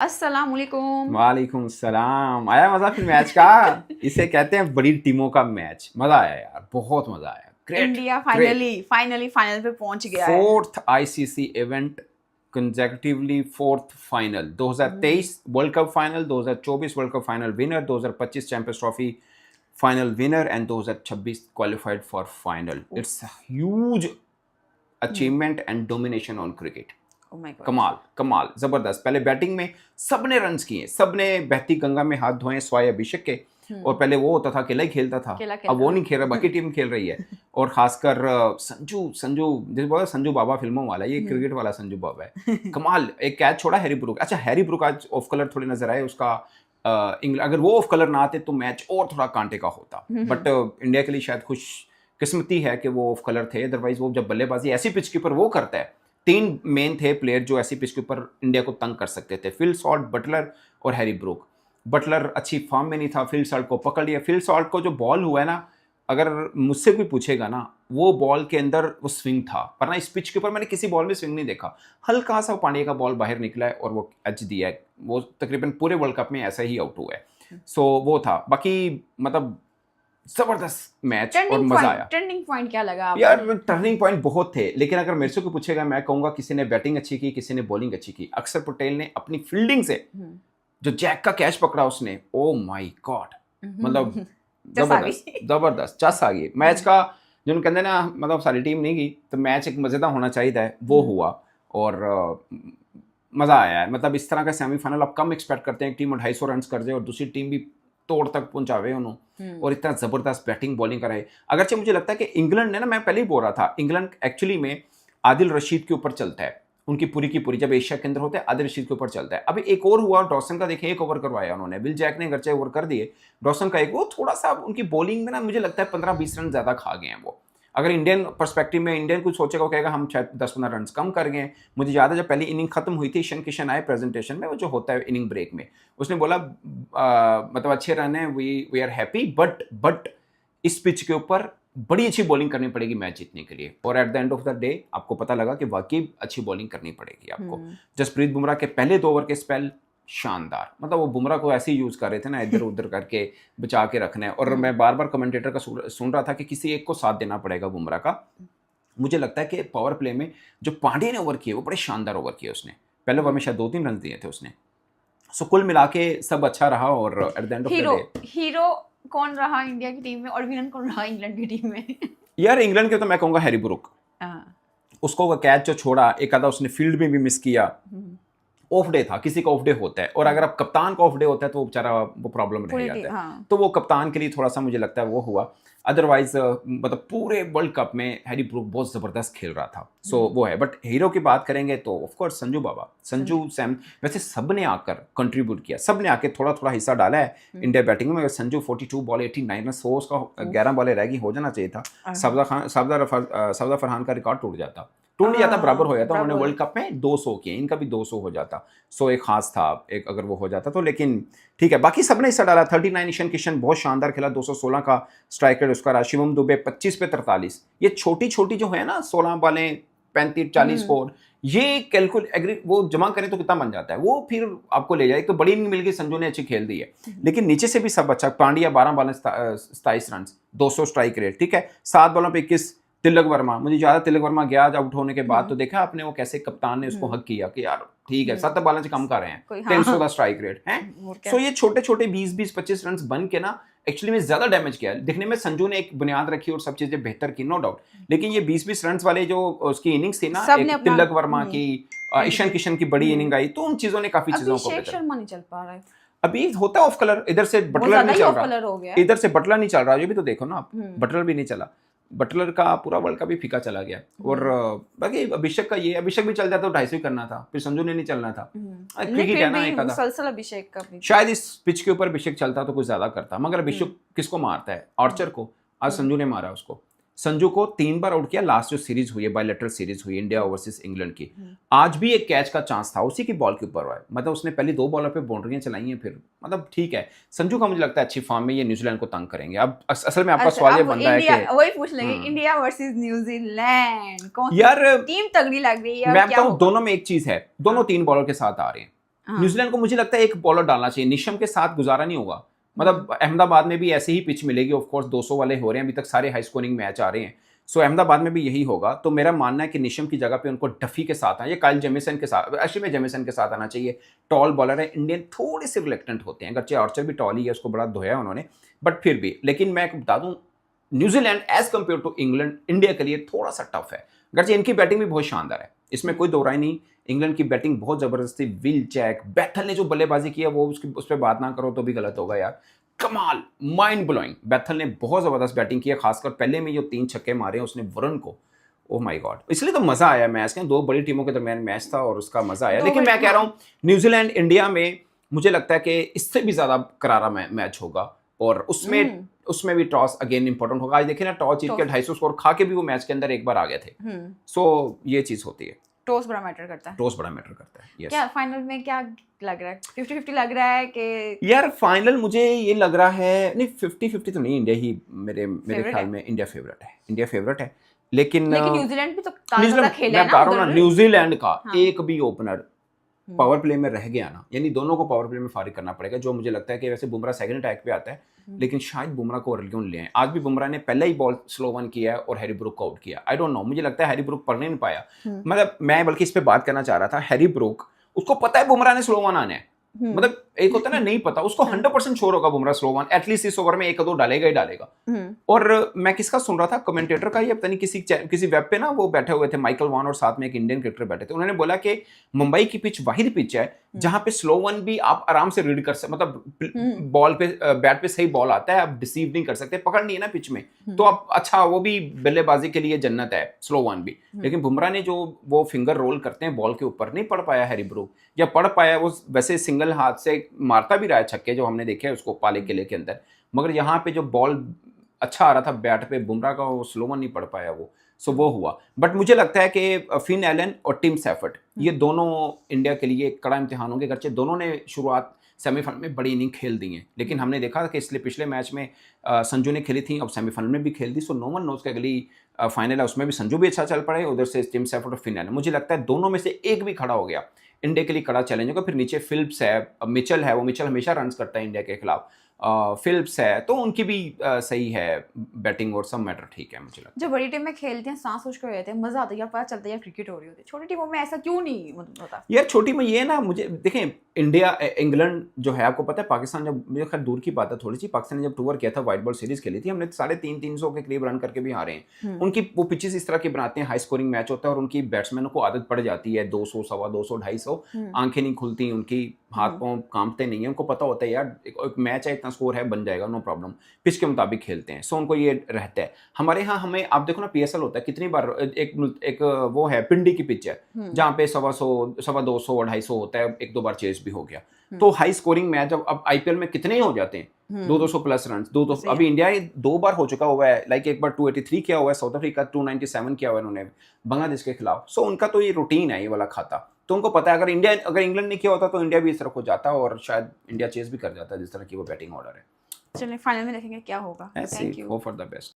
अस्सलामुअलैकुम। वालेकुम सलाम। आया मजा फिर मैच का? इसे कहते हैं बड़ी टीमों का मैच। मजा आया यार, बहुत मजा आया। Great India great. Finally final पे पहुंच गया है। Fourth ICC event consecutively, fourth final. 2023 world cup final, 2024 world cup final winner, 2025 champions trophy final winner and 2026 qualified for final. It's huge achievement and domination on cricket. Oh my God. कमाल कमाल जबरदस्त। पहले batting में सबने runs किए, सबने बहती गंगा में हाथ धोए स्वाय अभिषेक के। और पहले वो होता था अकेला ही खेलता था, अब वो नहीं खेल रहा, बाकी टीम खेल रही है। और खासकर संजू संजू जैसे बोला, संजू बाबा फिल्मों वाला, ये क्रिकेट वाला संजू बाबा है। कमाल। एक कैच छोड़ा हैरी ब्रूक। अच्छा, हैरी ब्रूक आज ऑफ कलर थोड़े नजर आए उसका। अगर वो ऑफ कलर ना आते तो मैच और थोड़ा कांटे का होता। बट इंडिया के लिए शायद खुश किस्मती है कि वो ऑफ कलर थे। अदरवाइज वो जब बल्लेबाजी ऐसी पिच के ऊपर वो करता है, तीन मेन थे प्लेयर जो ऐसी पिच के ऊपर इंडिया को तंग कर सकते थे, फिल सॉल्ट, बटलर और हैरी ब्रूक। बटलर अच्छी फॉर्म में नहीं था, फिल सॉल्ट को पकड़ लिया। फिल सॉल्ट को जो बॉल हुआ है ना, अगर मुझसे कोई पूछेगा ना, वो बॉल के अंदर वो स्विंग था, पर ना इस पिच के ऊपर मैंने किसी बॉल में स्विंग नहीं देखा। हल्का सा पांड्या का बॉल बाहर निकला है और वो एच दिया है। वो तकरीबन पूरे वर्ल्ड कप में ऐसा ही आउट हुआ है। सो वो था। बाकी मतलब जबरदस्त मैच और मजा आया। टर्निंग पॉइंट क्या लगा आपको? यार टर्निंग पॉइंट बहुत थे, लेकिन अगर मेरे से कोई पूछेगा, मैं कहूंगा किसी ने बैटिंग अच्छी की, किसी ने बॉलिंग अच्छी की। अक्षर पटेल ने अपनी फील्डिंग से जो जैक का कैच पकड़ा उसने, ओ माय गॉड, मतलब जबरदस्त जबरदस्त चस आ गई मैच का। जो कहते ना, मतलब सारी टीम नहीं गई तो मैच एक मजेदार होना चाहिए, वो हुआ। और मजा आया है। मतलब इस तरह का सेमीफाइनल आप कम एक्सपेक्ट करते हैं, एक टीम 250 रन कर जाए और दूसरी टीम भी तोड़ तक पहुंचावे उन्होंने, और इतना जबरदस्त बैटिंग बॉलिंग कराए। अगरचे मुझे लगता है कि इंग्लैंड ने ना, मैं पहले ही बोल रहा था, इंग्लैंड एक्चुअली में आदिल रशीद के ऊपर चलता है। उनकी पूरी की पूरी जब एशिया के अंदर होते हैं, आदिल रशीद के ऊपर चलता है। अभी एक और हुआ डॉसन का, देखें, एक ओवर करवाया उन्होंने, विल जैक ने अगरचे ओवर कर दिए, डॉसन का एक, वो थोड़ा सा उनकी बॉलिंग में ना मुझे लगता है 15-20 रन ज्यादा खा गए हैं वो। अगर इंडियन पर्सपेक्टिव में इंडियन कुछ सोचेगा, वो कहेगा हम शायद 10-15 रन कम कर गए। मुझे याद है जब पहली इनिंग खत्म हुई थी, ईशान किशन आए प्रेजेंटेशन में, वो जो होता है इनिंग ब्रेक में, उसने बोला मतलब अच्छे रन है, वी आर हैप्पी, बट इस पिच के ऊपर बड़ी अच्छी बॉलिंग करनी पड़ेगी मैच जीतने के लिए। और at the end of the day आपको पता लगा कि वाकई अच्छी बॉलिंग करनी पड़ेगी आपको। जसप्रीत बुमराह के पहले 2 ओवर के स्पेल शानदार, मतलब वो बुमराह को ऐसे ही यूज कर रहे थे ना, इधर उधर करके बचा के रखना है। और मैं बार बार कमेंटेटर का सुन रहा था कि किसी एक को साथ देना पड़ेगा बुमराह का। मुझे लगता है कि पावर प्ले में जो पांड्या ने ओवर किए, वो बड़े शानदार ओवर किए उसने। पहले ओवर में शायद 2-3 रन दिए थे उसने। सो कुल मिला के सब अच्छा रहा। और at the end of the day hero कौन रहा इंडिया की टीम में और विलन कौन रहा इंग्लैंड की टीम में? यार इंग्लैंड के तो मैं कहूंगा हैरी ब्रूक। उसको वो कैच जो छोड़ा, एक आधा उसने फील्ड में भी मिस किया। ऑफ डे था, किसी का ऑफ डे होता है, और अगर आप कप्तान का ऑफ डे होता है तो बेचारा वो प्रॉब्लम रह जाता है। हाँ। तो वो कप्तान के लिए थोड़ा सा मुझे लगता है वो हुआ। अदरवाइज मतलब पूरे वर्ल्ड कप में हैरी ब्रूक बहुत जबरदस्त खेल रहा था। सो वो है। बट हीरो की बात करेंगे तो of course Sanju Baba, Sanju Sam. वैसे सब ने आकर कंट्रीब्यूट किया, सब ने आके थोड़ा थोड़ा हिस्सा डाला है इंडिया बैटिंग में। संजू 42 बॉल 89 रन, 100 उसका 11 बॉलें रह गई, हो जाना चाहिए था। सफदर फरहान का रिकॉर्ड टूट जाता, टूट नहीं जाता, बराबर हो जाता। उन्होंने वर्ल्ड कप में 200 किए, इनका भी 200 हो जाता। सो एक खास था, एक अगर वो हो जाता तो। लेकिन ठीक है, बाकी सबने हिस्सा डाला। 39 ईशान किशन बहुत शानदार खेला, 216 का स्ट्राइक रेट उसका रहा। शिवम दुबे 25 पे 43। ये छोटी छोटी जो है ना, 16 बॉलें 35-40 स्कोर, ये कैलकुलेट वो जमा करें तो कितना बन जाता है, वो फिर आपको ले जाए। तो बड़ी इनिंग मिल गई, संजू ने अच्छी खेल दी है। लेकिन नीचे से भी सब अच्छा। पांड्या 12 बॉलें 27 रन, 200 स्ट्राइक रेट, ठीक है। 7 बॉलों पे 21। तिलक वर्मा, मुझे याद है तिलक वर्मा गया आज आउट होने के बाद, तो देखा आपने वो कैसे कप्तान ने उसको हक किया कि यार ठीक है, 7 बॉलों से कम कर रहे हैं, 300 का स्ट्राइक रेट है। सो ये छोटे छोटे 20-25 रन बन के ना एक्चुअली में ज्यादा डैमेज किया। दिखने में संजू ने एक बुनियाद रखी और सब चीजें बेहतर की, नो डाउट। लेकिन ये 20-20 रन वाले जो उसकी इनिंग्स थी ना, एक तिलक वर्मा की, ईशान किशन की बड़ी इनिंग आई, तो उन चीजों ने काफी चीजों को बेहतर। शर्मा नहीं चल पा रहा है अभी, होता है ऑफ कलर। इधर से बटलर नहीं चल रहा, इधर से बटलर नहीं चल रहा, ये भी तो देखो ना आप, बटलर भी नहीं चला। बटलर का पूरा वर्ल्ड कप भी फीका चला गया। और बाकी अभिषेक का ये, अभिषेक भी चल जाता तो 250 करना था, फिर संजू ने नहीं चलना था। क्रिकेट है ना, एक आधा। अभिषेक का भी शायद इस पिच के ऊपर अभिषेक चलता तो कुछ ज्यादा करता, मगर अभिषेक किसको मारता है? आर्चर को। आज संजू ने मारा उसको। संजू को 3 बार आउट किया। लास्ट जो सीरीज हुई है, बायलैटरल सीरीज हुई इंडिया वर्सेस इंग्लैंड की, आज भी एक कैच का चांस था, उसी की बॉल के ऊपर हुआ है। मतलब उसने पहली 2 बॉलर पे बाउंड्रियां चलाई हैं। फिर मतलब ठीक है, संजू का मुझे लगता है अच्छी फॉर्म में, ये न्यूजीलैंड को तंग करेंगे। अब असल में आपका सवाल ये बनता है कि वही पूछ लेंगे, इंडिया वर्सेस न्यूजीलैंड कौन यार टीम तगड़ी लग रही है? मैं बताऊं, दोनों में एक चीज है, दोनों 3 बॉलर के साथ आ रहे हैं। हाँ। न्यूजीलैंड को मुझे लगता है एक बॉलर डालना चाहिए, निशम के साथ गुजारा नहीं होगा। मतलब अहमदाबाद में भी ऐसे ही पिच मिलेगी, ऑफ कोर्स 200 वाले हो रहे हैं अभी तक, सारे हाई स्कोरिंग मैच आ रहे हैं। सो अहमदाबाद में भी यही होगा। तो मेरा मानना है कि निशम की जगह पे उनको डफी के साथ आए, काइल जेमिसन के साथ, एक्चुअली में जेमिसन के साथ आना चाहिए। टॉल बॉलर है, इंडियन थोड़े से रिलेक्टेंट होते हैं, अगरचे आर्चर भी टॉल ही है, उसको बड़ा धोया उन्होंने, बट फिर भी। लेकिन मैं बता दूं, New Zealand as compare to England India के लिए थोड़ा सा टफ है, अगरचे इनकी बैटिंग भी बहुत शानदार है, इसमें कोई दो राय नहीं। इंग्लैंड की बैटिंग बहुत जबरदस्त थी, विल जैक, बैथल ने जो बल्लेबाजी की है वो उस पर बात ना करो तो भी गलत होगा यार, कमाल, माइंड ब्लोइंग। बैथल ने बहुत जबरदस्त बैटिंग की है, खासकर पहले में जो 3 छक्के मारे उसने वरुण को, ओह माय गॉड। इसलिए तो मजा आया मैच के, 2 बड़ी टीमों के दरमियान मैच था और उसका मजा आया। लेकिन मैं कह रहा हूँ न्यूजीलैंड इंडिया में मुझे लगता है कि इससे भी ज्यादा करारा मैच होगा, और उसमें भी टॉस अगेन इंपॉर्टेंट होगा। आज देखिए ना, टॉस जीत के 250 स्कोर खा के भी वो मैच के अंदर एक बार आ गए थे। सो ये चीज होती है, टॉस बड़ा मैटर करता है। टॉस बड़ा मैटर करता है। yes. क्या फाइनल में क्या लग रहा है, 50-50 लग रहा है कि यार फाइनल मुझे ये लग रहा है, नहीं 50-50 तो नहीं, इंडिया ही मेरे ख्याल में इंडिया फेवरेट है। लेकिन न्यूजीलैंड भी तो ताजा खेला है ना, मैं बता रहा हूं ना, न्यूजीलैंड का हाँ। एक भी ओपनर पावर प्ले में रह गया ना, यानी दोनों को पावर प्ले में फारिग करना पड़ेगा, जो मुझे लगता है कि वैसे बुमराह सेकंड अटैक पे आता है, लेकिन शायद बुमराह को क्यों ले आए। आज भी बुमराह ने पहले ही बॉल स्लो वन किया है और हैरी ब्रूक को आउट किया। आई डोंट नो, मुझे लगता है हैरी ब्रूक पढ़ नहीं पाया। मतलब मैं बल्कि इस पे बात करना चाह रहा था, हैरी ब्रूक, उसको पता है बुमराह ने स्लो वन आना है, मतलब एक होता है ना नहीं पता, उसको 100% श्योर होगा बुमराह स्लो वन एटलीस्ट इस ओवर में 1-2 डालेगा ही डालेगा। और मैं किसका सुन रहा था, कमेंटेटर का, ये पता नहीं किसी वेब पे ना, वो बैठे हुए थे माइकल वॉन और साथ में एक इंडियन क्रिकेटर बैठे थे, उन्होंने बोला कि मुंबई की पिच वाहिद पिच है जहां पे स्लो वन भी आप आराम से रीड कर सकते, मतलब बॉल पे बैट पे सही बॉल आता है, आप डिसीव नहीं कर सकते, पकड़ नहीं है ना पिच में, तो आप अच्छा, वो भी बल्लेबाजी के लिए जन्नत है स्लो वन भी। लेकिन बुमराह ने जो वो फिंगर रोल करते हैं बॉल के ऊपर, नहीं पढ़ पाया हैरी ब्रूक, या पढ़ पाया वो वैसे सिंगल हाथ से मारता भी रहा है छक्के, जो हमने देखे उसको पाले किले के अंदर, मगर यहाँ पे जो बॉल अच्छा आ रहा था बैट पे बुमराह का, वो स्लो वन नहीं पढ़ पाया वो, सो वो हुआ। बट मुझे लगता है कि फिन एलन और टिम सैफर्ट, ये दोनों इंडिया के लिए कड़ा इम्तिहान होंगे, अगरचे दोनों ने शुरुआत सेमीफाइनल में बड़ी इनिंग खेल दी हैं, लेकिन हमने देखा कि इसलिए पिछले मैच में संजू ने खेली थी, अब सेमीफाइनल में भी खेल दी, सो नो वन नोज कि अगली फाइनल है उसमें भी संजू भी अच्छा चल पड़े, उधर से टिम सैफर्ट और फिन एलन, मुझे लगता है दोनों में से एक भी खड़ा हो गया इंडिया के लिए कड़ा चैलेंज होगा। फिर नीचे फिलिप्स है, मिचेल है, वो मिचेल हमेशा रन करता है इंडिया के खिलाफ, फिलिप्स है, तो उनकी भी सही है बैटिंग और सब मैटर ठीक है मुझे लगता है। जो बड़ी टीम में खेलते हैं सांस सोच कर रहते हैं, मजा आता है यार, पता चलता है यार क्रिकेट हो रही होती है। छोटी टीमों में ऐसा क्यों नहीं होता यार? छोटी में ये ना, मुझे देखें, इंडिया इंग्लैंड जो है, आपको पता है पाकिस्तान, जब मुझे खैर दूर की बात है थोड़ी सी, पाकिस्तान ने जब टूर किया था, व्हाइट बॉल सीरीज खेली थी, हमने 350 के करीब रन करके भी हारे हैं। उनकी वो पिचेस इस तरह की बनाते हैं, हाई स्कोरिंग मैच होता है, और उनकी बैट्समैनों को आदत पड़ जाती है 200, 250, 250, आंखें नहीं खुलती उनकी, हाथ पांव कांपते नहीं है, उनको पता होता है यार एक मैच है, इतना स्कोर है, बन जाएगा, नो प्रॉब्लम, पिच के मुताबिक खेलते हैं, सो उनको ये रहता है। हमारे यहाँ हमें आप देखो ना, पीएसएल होता है, कितनी बार एक वो है पिंडी की पिच है जहाँ पे 125, 250, 250 होता है, 1-2 बार चेस भी हो गया, तो हाई स्कोरिंग मैच अब आईपीएल में कितने ही हो जाते हैं, 200 प्लस रन, 200। अभी इंडिया 2 बार हो चुका हुआ है, लाइक एक बार 283 किया हुआ है, साउथ अफ्रीका 297 किया हुआ है उन्होंने बांग्लादेश के खिलाफ, सो उनका तो ये रूटीन है ये वाला खाता, तो उनको पता है अगर इंग्लैंड ने किया होता तो इंडिया भी इस तरफ हो जाता, और शायद इंडिया चेस भी कर जाता जिस तरह की वो बैटिंग ऑर्डर है। चलिए फाइनल में देखेंगे क्या होगा। Thank you, hope for the best.